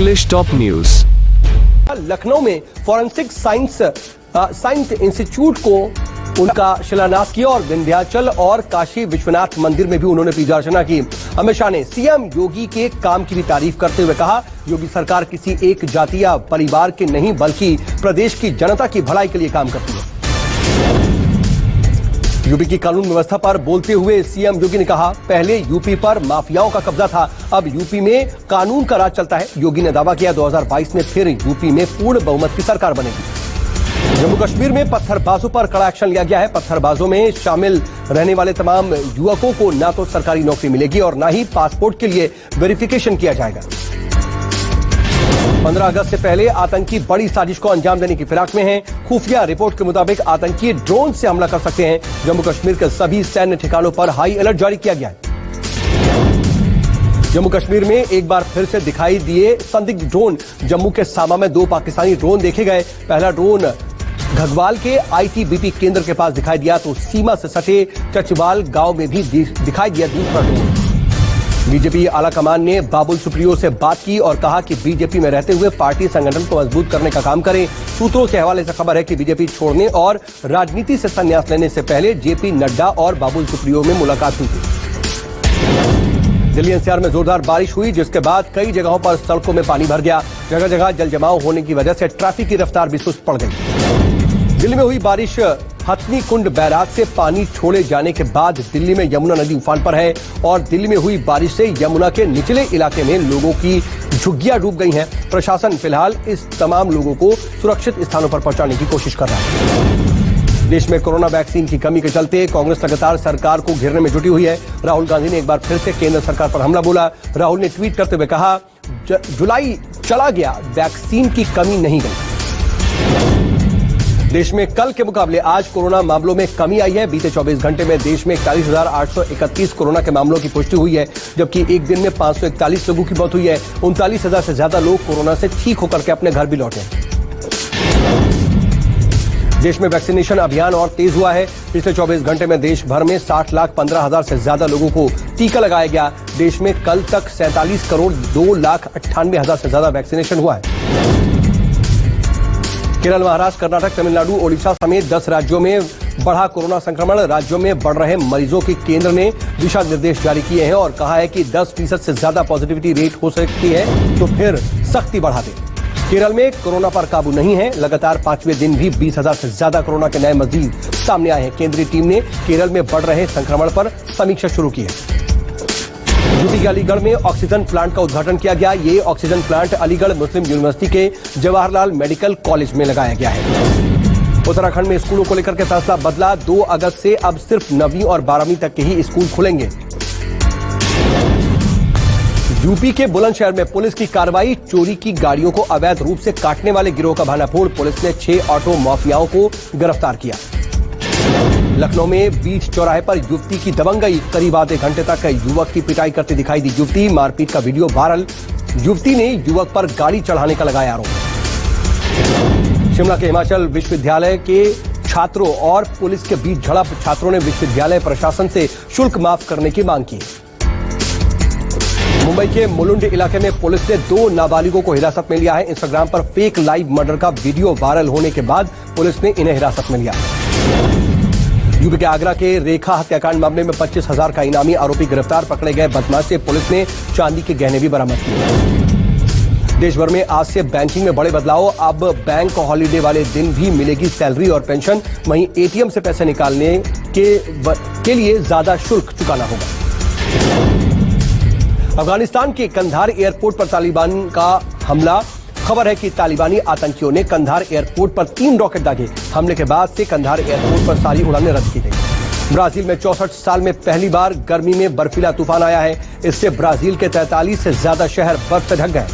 English top news. Lucknow में forensic science institute को उनका शिलान्यास किया और विंध्याचल और काशी विश्वनाथ मंदिर में भी उन्होंने पूजा अर्चना की। अमित शाह ने सीएम योगी के काम की भी तारीफ करते हुए कहा, योगी सरकार किसी एक जाति या परिवार के नहीं बल्कि प्रदेश की जनता की भलाई के लिए काम करती है। यूपी की कानून व्यवस्था पर बोलते हुए सीएम योगी ने कहा, पहले यूपी पर माफियाओं का कब्जा था, अब यूपी में कानून का राज चलता है। योगी ने दावा किया 2022 में फिर यूपी में पूर्ण बहुमत की सरकार बनेगी। जम्मू कश्मीर में पत्थरबाजों पर कड़ा एक्शन लिया गया है। पत्थरबाजों में शामिल रहने वाले तमाम युवकों को न तो सरकारी नौकरी मिलेगी और न ही पासपोर्ट के लिए वेरिफिकेशन किया जाएगा। 15 अगस्त से पहले आतंकी बड़ी साजिश को अंजाम देने की फिराक में हैं। खुफिया रिपोर्ट के मुताबिक आतंकी ड्रोन से हमला कर सकते हैं। जम्मू कश्मीर के सभी सैन्य ठिकानों पर हाई अलर्ट जारी किया गया है। जम्मू कश्मीर में एक बार फिर से दिखाई दिए संदिग्ध ड्रोन। जम्मू के सामा में 2 पाकिस्तानी ड्रोन देखे गए। पहला ड्रोन घगवाल के आईटीबीपी केंद्र के पास दिखाई दिया तो सीमा से सटे चचवाल गांव में भी दिखाई दिया दूसरा ड्रोन। बीजेपी आला कमान ने बाबुल सुप्रियो से बात की और कहा कि बीजेपी में रहते हुए पार्टी संगठन को मजबूत करने का काम करें। सूत्रों के हवाले से खबर है कि बीजेपी छोड़ने और राजनीति से संन्यास लेने से पहले जेपी नड्डा और बाबुल सुप्रियो में मुलाकात हुई थी। दिल्ली एनसीआर में जोरदार बारिश हुई, जिसके बाद कई जगहों पर सड़कों में पानी भर गया। जगह जगह जल जमाव होने की वजह से ट्रैफिक की रफ्तार भी सुस्त पड़ गई। दिल्ली में हुई बारिश, हथनी कुंड बैराज से पानी छोड़े जाने के बाद दिल्ली में यमुना नदी उफान पर है और दिल्ली में हुई बारिश से यमुना के निचले इलाके में लोगों की झुग्गियां डूब गई हैं। प्रशासन फिलहाल इस तमाम लोगों को सुरक्षित स्थानों पर पहुंचाने की कोशिश कर रहा है। देश में कोरोना वैक्सीन की कमी के चलते कांग्रेस लगातार सरकार को घेरने में जुटी हुई है। राहुल गांधी ने एक बार फिर से केंद्र सरकार पर हमला बोला। राहुल ने ट्वीट करते हुए कहा, जुलाई चला गया, वैक्सीन की कमी नहीं गई। देश में कल के मुकाबले आज कोरोना मामलों में कमी आई है। बीते 24 घंटे में देश में 41,831 कोरोना के मामलों की पुष्टि हुई है, जबकि एक दिन में 541 लोगों की मौत हुई है। 39,000 से ज्यादा लोग कोरोना से ठीक होकर के अपने घर भी लौटे। देश में वैक्सीनेशन अभियान और तेज हुआ है। पिछले 24 घंटे में देश भर में 60,15,000 से ज्यादा लोगों को टीका लगाया गया। देश में कल तक 47,02,98,000 से ज्यादा वैक्सीनेशन हुआ है। केरल, महाराष्ट्र, कर्नाटक, तमिलनाडु, ओडिशा समेत 10 राज्यों में बढ़ा कोरोना संक्रमण। राज्यों में बढ़ रहे मरीजों की केंद्र ने दिशा निर्देश जारी किए हैं और कहा है कि 10% से ज्यादा पॉजिटिविटी रेट हो सकती है तो फिर सख्ती बढ़ा दे। केरल में कोरोना पर काबू नहीं है। लगातार 5वें दिन भी 20,000 से ज्यादा कोरोना के नए मरीज सामने आए हैं। केंद्रीय टीम ने केरल में बढ़ रहे संक्रमण पर समीक्षा शुरू की है। यूपी के अलीगढ़ में ऑक्सीजन प्लांट का उद्घाटन किया गया। ये ऑक्सीजन प्लांट अलीगढ़ मुस्लिम यूनिवर्सिटी के जवाहरलाल मेडिकल कॉलेज में लगाया गया है। उत्तराखंड में स्कूलों को लेकर के फैसला बदला। 2 अगस्त से अब सिर्फ 9वीं और 12वीं तक के ही स्कूल खुलेंगे। यूपी के बुलंदशहर में पुलिस की कार्रवाई। चोरी की गाड़ियों को अवैध रूप से काटने वाले गिरोह का भानाफोड़। पुलिस ने 6 ऑटो माफियाओं को गिरफ्तार किया। लखनऊ में बीच चौराहे पर युवती की दबंगई। करीब आधे घंटे तक युवक की पिटाई करती दिखाई दी युवती। मारपीट का वीडियो वायरल। युवती ने युवक पर गाड़ी चढ़ाने का लगाया आरोप। शिमला के हिमाचल विश्वविद्यालय के छात्रों और पुलिस के बीच झड़प। छात्रों ने विश्वविद्यालय प्रशासन से शुल्क माफ करने की मांग की। मुंबई के मुलुंड इलाके में पुलिस ने 2 नाबालिगों को हिरासत में लिया है। इंस्टाग्राम पर फेक लाइव मर्डर का वीडियो वायरल होने के बाद पुलिस ने इन्हें हिरासत में लिया। यूपी के आगरा के रेखा हत्याकांड मामले में 25,000 का इनामी आरोपी गिरफ्तार। पकड़े गए बदमाश से पुलिस ने चांदी के गहने भी बरामद किए। देश भर में आज से बैंकिंग में बड़े बदलाव। अब बैंक हॉलीडे वाले दिन भी मिलेगी सैलरी और पेंशन। वहीं एटीएम से पैसे निकालने के लिए ज्यादा शुल्क चुकाना होगा। अफगानिस्तान के कंधार एयरपोर्ट पर तालिबान का हमला। खबर है कि तालिबानी आतंकियों ने कंधार एयरपोर्ट पर 3 रॉकेट दागे। हमले के बाद से कंधार एयरपोर्ट पर सारी उड़ानें रद्द की गई। ब्राजील में 64 साल में पहली बार गर्मी में बर्फीला तूफान आया है। इससे ब्राजील के 43 से ज्यादा शहर बर्फ से ढक गए।